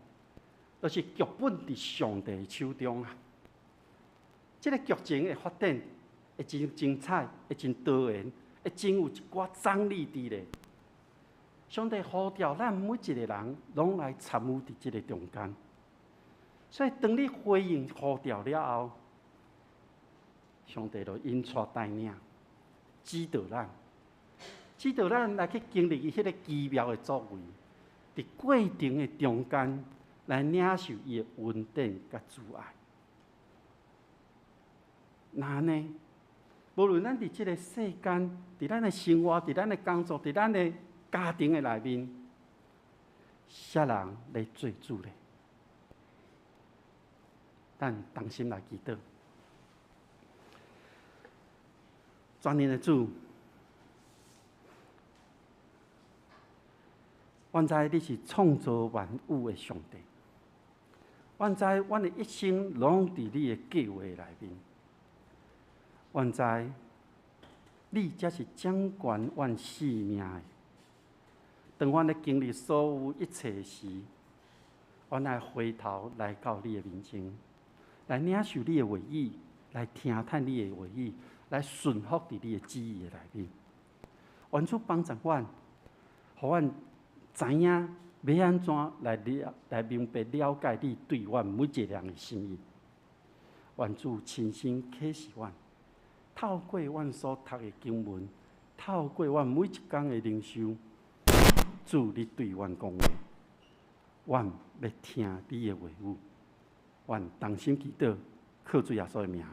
就是剧本伫上帝的手中啊。这个剧情的发展会真精彩，会真多元，会真有一寡张力伫咧。上帝呼召咱每一个人，拢来参与伫这个中间。所以，当你回应呼召了后，上帝就引带带领，指导咱来去经历伊迄个奇妙的作为，伫过程的中间来领受伊的恩典甲阻碍。那呢？无论咱伫即个世间，伫咱的生活，伫咱的工作，伫咱的家庭的内面，啥人来做主咧？咱同心来祈祷。全能的主，阮知你是创造万物的上帝，阮知阮的一生拢伫你的计划内面，阮知你才是掌管阮生命的。当阮咧经历所有一切时，阮爱回头来到你的面前。来领受你的话语，来听探你的话语，来顺服伫你的旨意的内面。愿主帮助阮，互阮知影要安怎来明白了解你对阮每一个人的心意。愿主亲身启示阮，透过阮所读的经文，透过阮每一天的灵修，主你对阮讲话，阮要听你的话语。愿同心祈祷，靠主耶稣的名，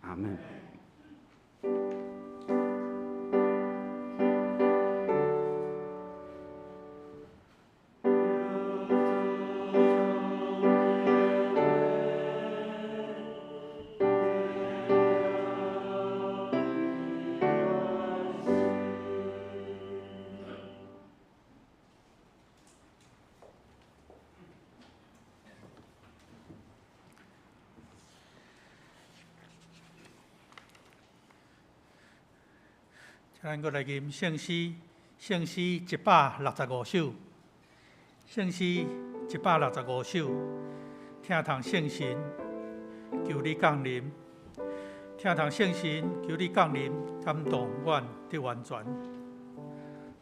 阿门。咱阁来吟圣诗165首，圣诗165首，听堂圣神，求你降临，听堂圣神，求你降临，感动阮的完全，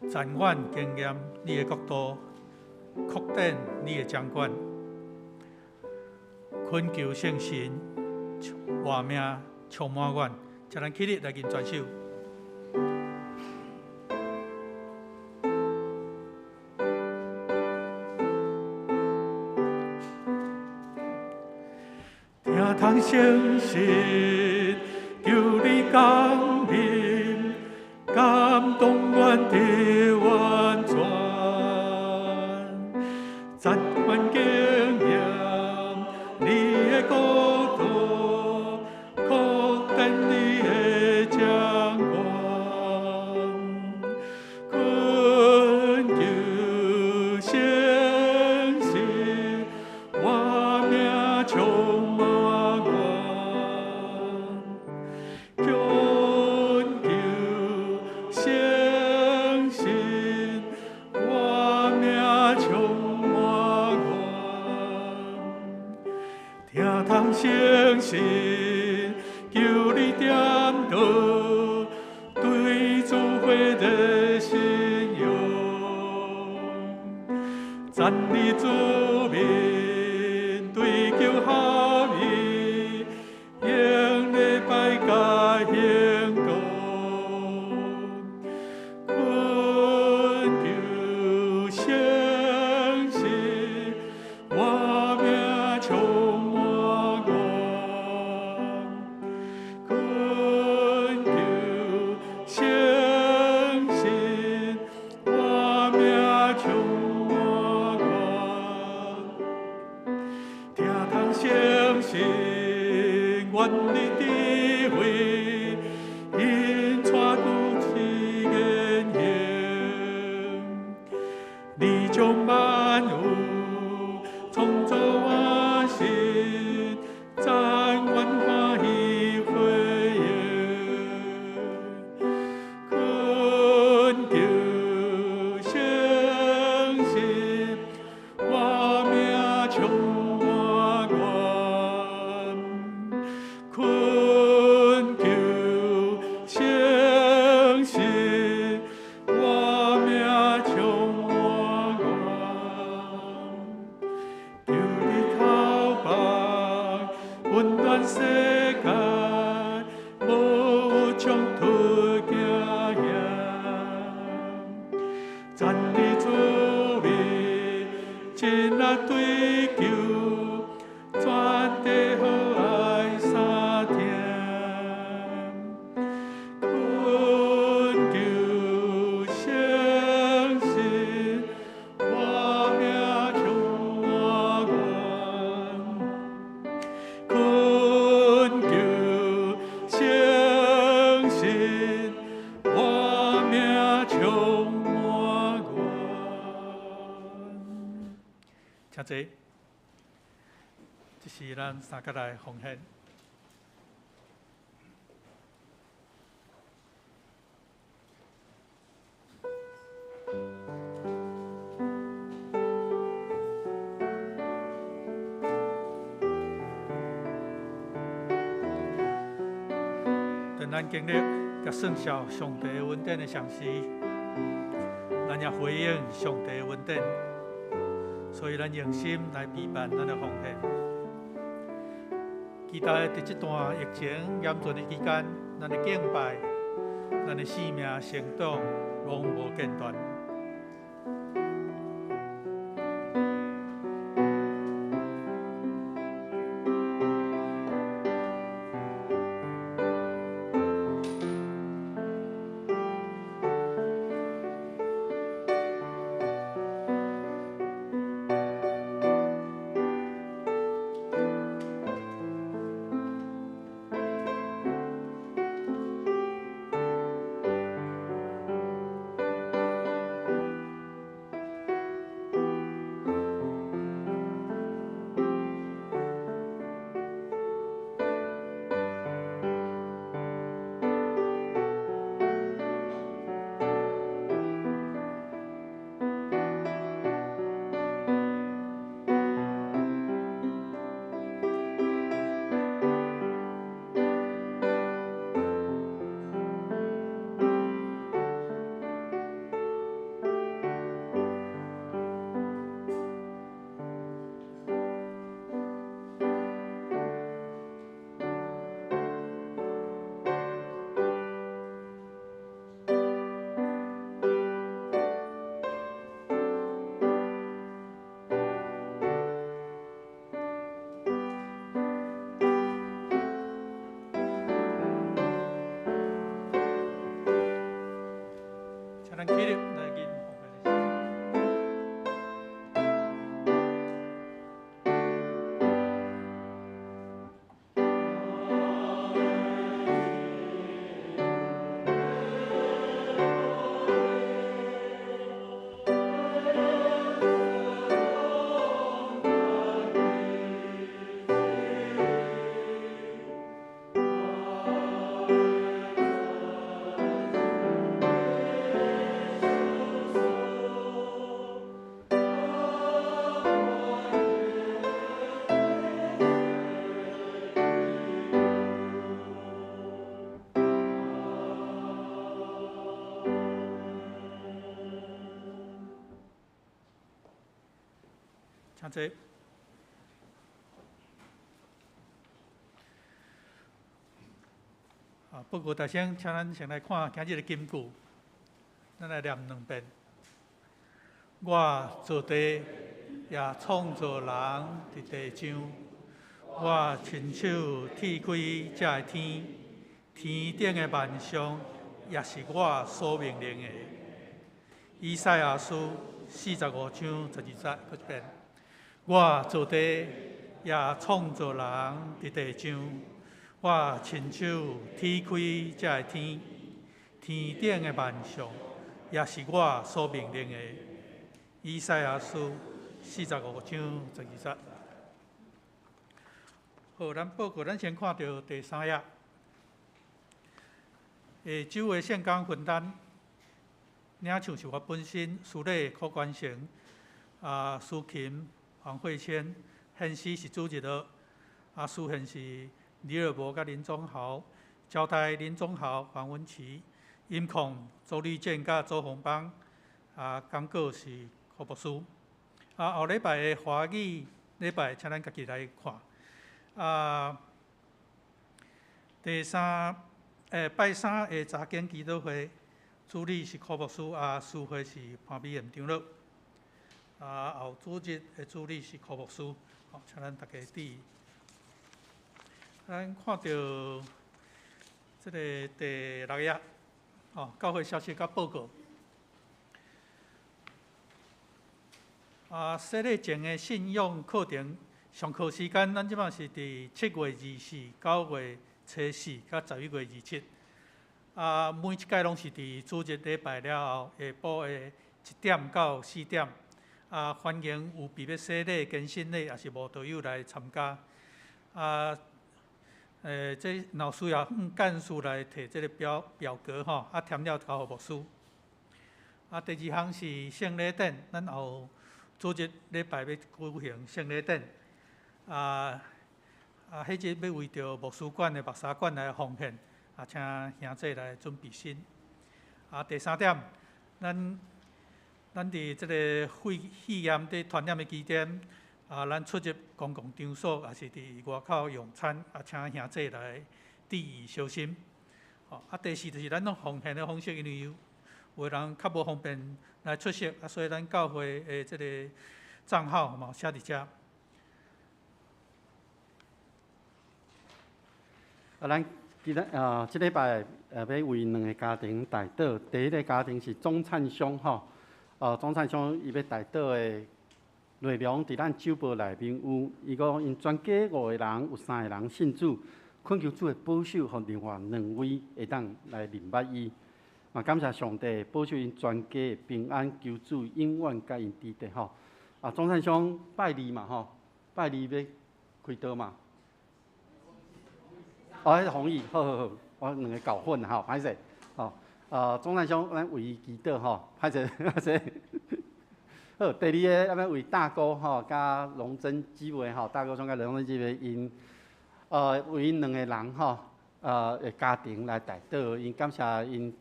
赞阮经验你的国度，扩展你的掌管，恳求圣神活命充满阮，请咱起立来吟全首。听圣神，求你降临，感动阮的完全，赞阮经验你的国度，扩展你的掌管，恳求圣神。恳求相信，我命充满我，听通相信，求你点导，对主会的信用，赞你主面对求合意，用礼拜甲行动，恳求相信，我命充满我，恳求相信，我命充满我，听通相信，愿你智慧，因带故事言行，你将万有创造我心，赞愿欢喜回应，恳求相信，我命充满我，恳求相信，我命充满我，求你透放温暖世界，无有冲突惊险，赞你主名，真爱追求，全地好爱三天，恳求相信，我命充满我，恳求相信，我命充满我。请坐，这是咱三角来奉献。当咱经历甲顺效上帝的恩典的常时，咱也回应上帝的恩典，所以咱用心来陪伴咱的奉献。期待在这段疫情严峻的期间，咱的敬拜、咱的生命成长，拢无间断。咱起立来敬奉。请坐。报告大声，请咱先来看今日的金句，咱来念2遍。我造地，也创造人伫地上。我亲手铁开这个天，天顶的万象也是我所命令的。以赛亚书45章12节，搁一遍。我造地，也创造人伫地上。我亲手铁开这个天，天顶的万象也是我所命令的。以赛亚书45章12节。好，咱报告，咱先看到第3页。下周的献讲分担，领唱是我本身，苏礼、柯冠成、苏琴、黄慧谦，献诗是主日的，书献是李尔博甲林宗豪，交代林宗豪、黄文琪，音控周立健甲周鸿邦，讲稿是柯博士。后礼拜的华语礼拜，请咱家己来看。拜3的查经祈祷会，主理是柯博士，司会是潘美妍长老。后主日的主理是柯博士，请咱大家注意。咱看到这个第6页，教会消息甲报告。洗礼前的信仰课程上课时间，咱即摆是伫7月24、9月初4甲11月27。每一届拢是伫主日礼拜了后下晡的1点到4点。欢迎有必要洗礼、更新礼，也是无道友来参加。这若需要干事来摕这个表格填了交互牧师。第2项是圣礼典，咱后主日礼拜要举行圣礼典。迄日要为着牧师馆的目沙馆来奉献，请兄弟来准备心。第3点，咱伫这个肺炎伫传染的期间，咱出入公共场所，也是伫外口用餐，请兄弟来注意小心。第4就是咱奉献的方式，因为有人较无方便来出席，所以咱教会的这个账号嘛写伫遮。咱即礼拜要为2个家庭代祷。第一个家庭是钟灿兄钟灿兄伊要代祷的内容伫咱酒报内面有，伊讲因全家5个人，有3个人信主，恳求主的保守，互另外2位会当来认捌伊。感谢上帝保守因全家平安，求主永远甲因伫地钟灿兄拜二嘛拜二要开刀嘛。迄是弘毅，好，我2个搞混了歹势钟灿兄，咱为伊祈祷歹势。好，第2个咱要为大哥甲龙珍姊妹大哥兄甲龙珍姊妹因为因2个人的家庭来代祷，因感谢因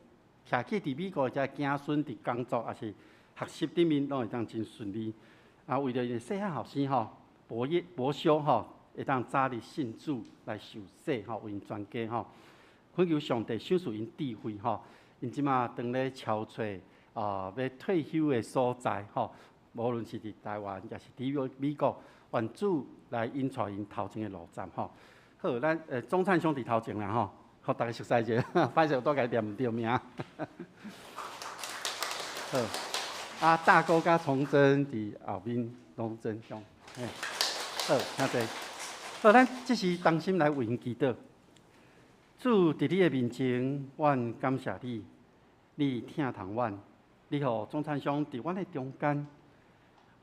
徛起伫美国遮子孙伫工作也是学习顶面拢会当真顺利。为着因细汉后生博修会当早日信主来受洗为因全家恳求上帝赏赐因智慧因即马当咧敲找要退休的所在无论是伫台湾，也是伫美国，愿主来引带因头前的路站好，咱钟灿兄伫头前啦互大家熟悉者，歹势有多家念毋对名。好，大哥甲崇真伫后面，龙真兄，好，请坐。好，咱即时当心来为因祈祷。主伫你的面前，阮感谢你，你疼痛阮，你互钟灿兄伫阮的中间，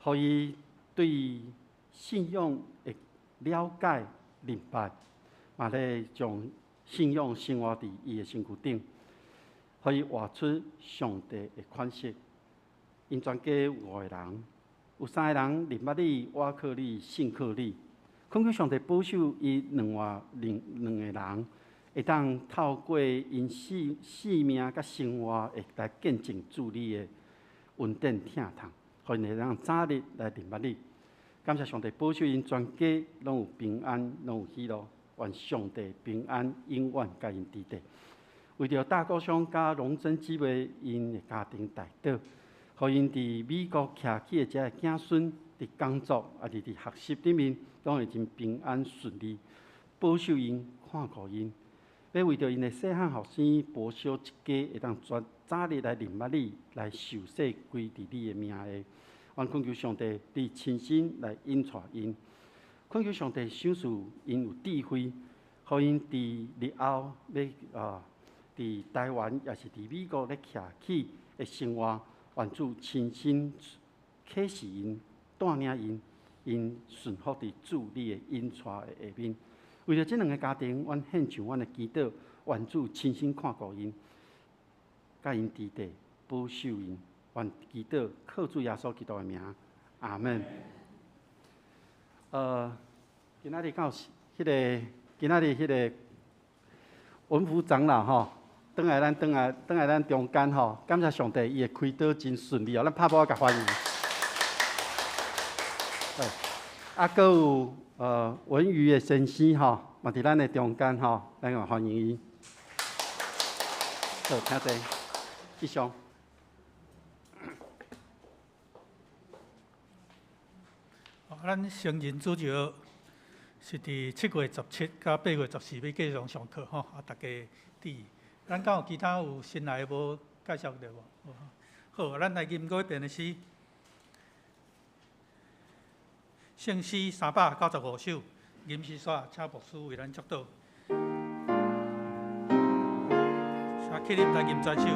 互伊对信仰的了解、明白，嘛咧将信仰生活伫伊的身躯顶，互伊活出上帝的款式。因全家5个人，有3个人认捌你、倚靠你、信靠你。恳求上帝保守伊2个人，会当透过因生命甲生活，会来见证主你的恩典疼痛，互因会当早日来认捌你。感谢上帝保守因全家拢有平安，拢有喜乐。愿上帝平安永远甲因伫地。为着大国兄甲荣珍姊妹因的家庭代祷，互因伫美国徛起的遮子孙，伫工作啊，伫学习里面，拢会真平安顺利，保守因，看顾因。要为着因的细汉后生，保守一家会当早日来认捌你，来受洗归伫你的名下。愿恳求上帝，你亲身来引带因。恳求上帝赏赐因有智慧，互因伫日后要伫台湾也是伫美国咧徛起的生活，愿主亲身启示因，带领因顺服伫主你的引带的下面。为了这两个家庭，阮献上阮的祈祷，愿主亲身看顾因，甲因伫地保守因。愿祈祷靠主耶稣基督的名，阿门。今仔日到迄个，今仔日迄个文福长老吼，转来咱中间吼，感谢上帝，伊的开导真顺利哦，咱拍鼓甲欢迎。啊，搁有文娱的先生吼，嘛伫咱的中间吼，咱也欢迎伊。好，请坐，继续。咱成人主要是伫7月17到8月14要继续上课吼，啊，大家注意。咱敢有其他有新来的无介绍着无？好，咱来吟过一遍的诗，圣诗395首，吟诗煞请牧师为咱祝祷。起立来吟全首。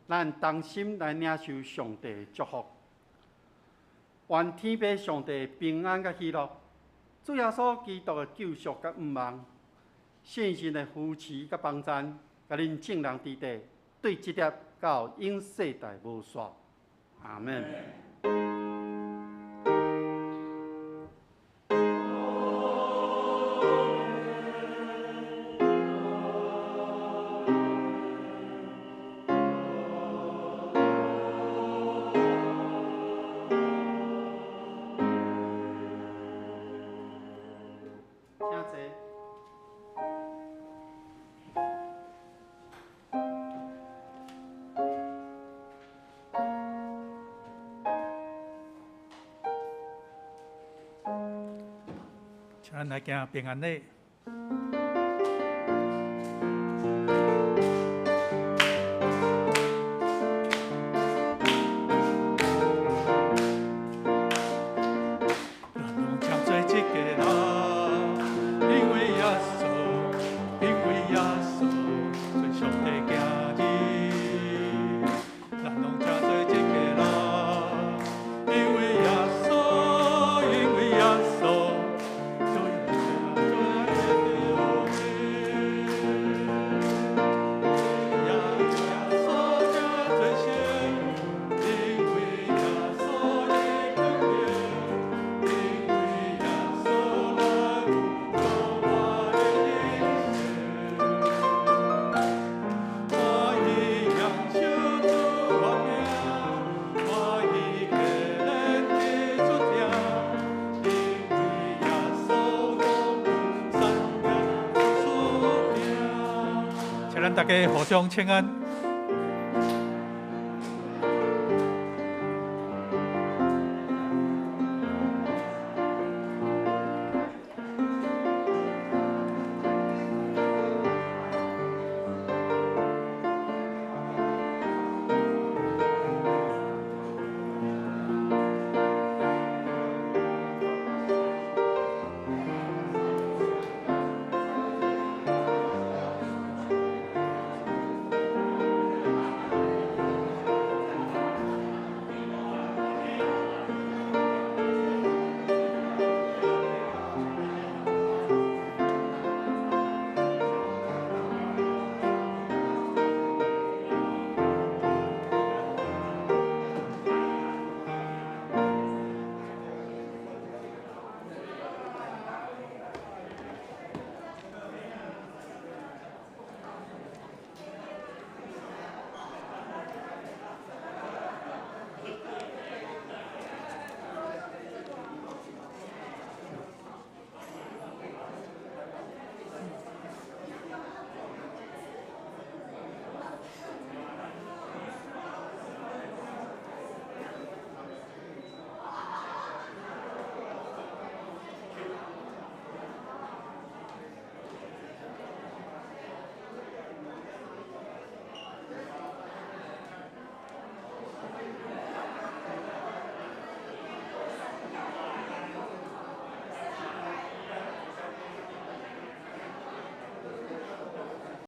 咱同心来领受上帝的祝福，愿天父上帝平安甲喜乐，主耶稣基督的救赎甲盼望，信心的扶持甲帮赞，甲恁众人伫地对这点到永世代无煞。阿门。咱来行平安礼。大家互相请安。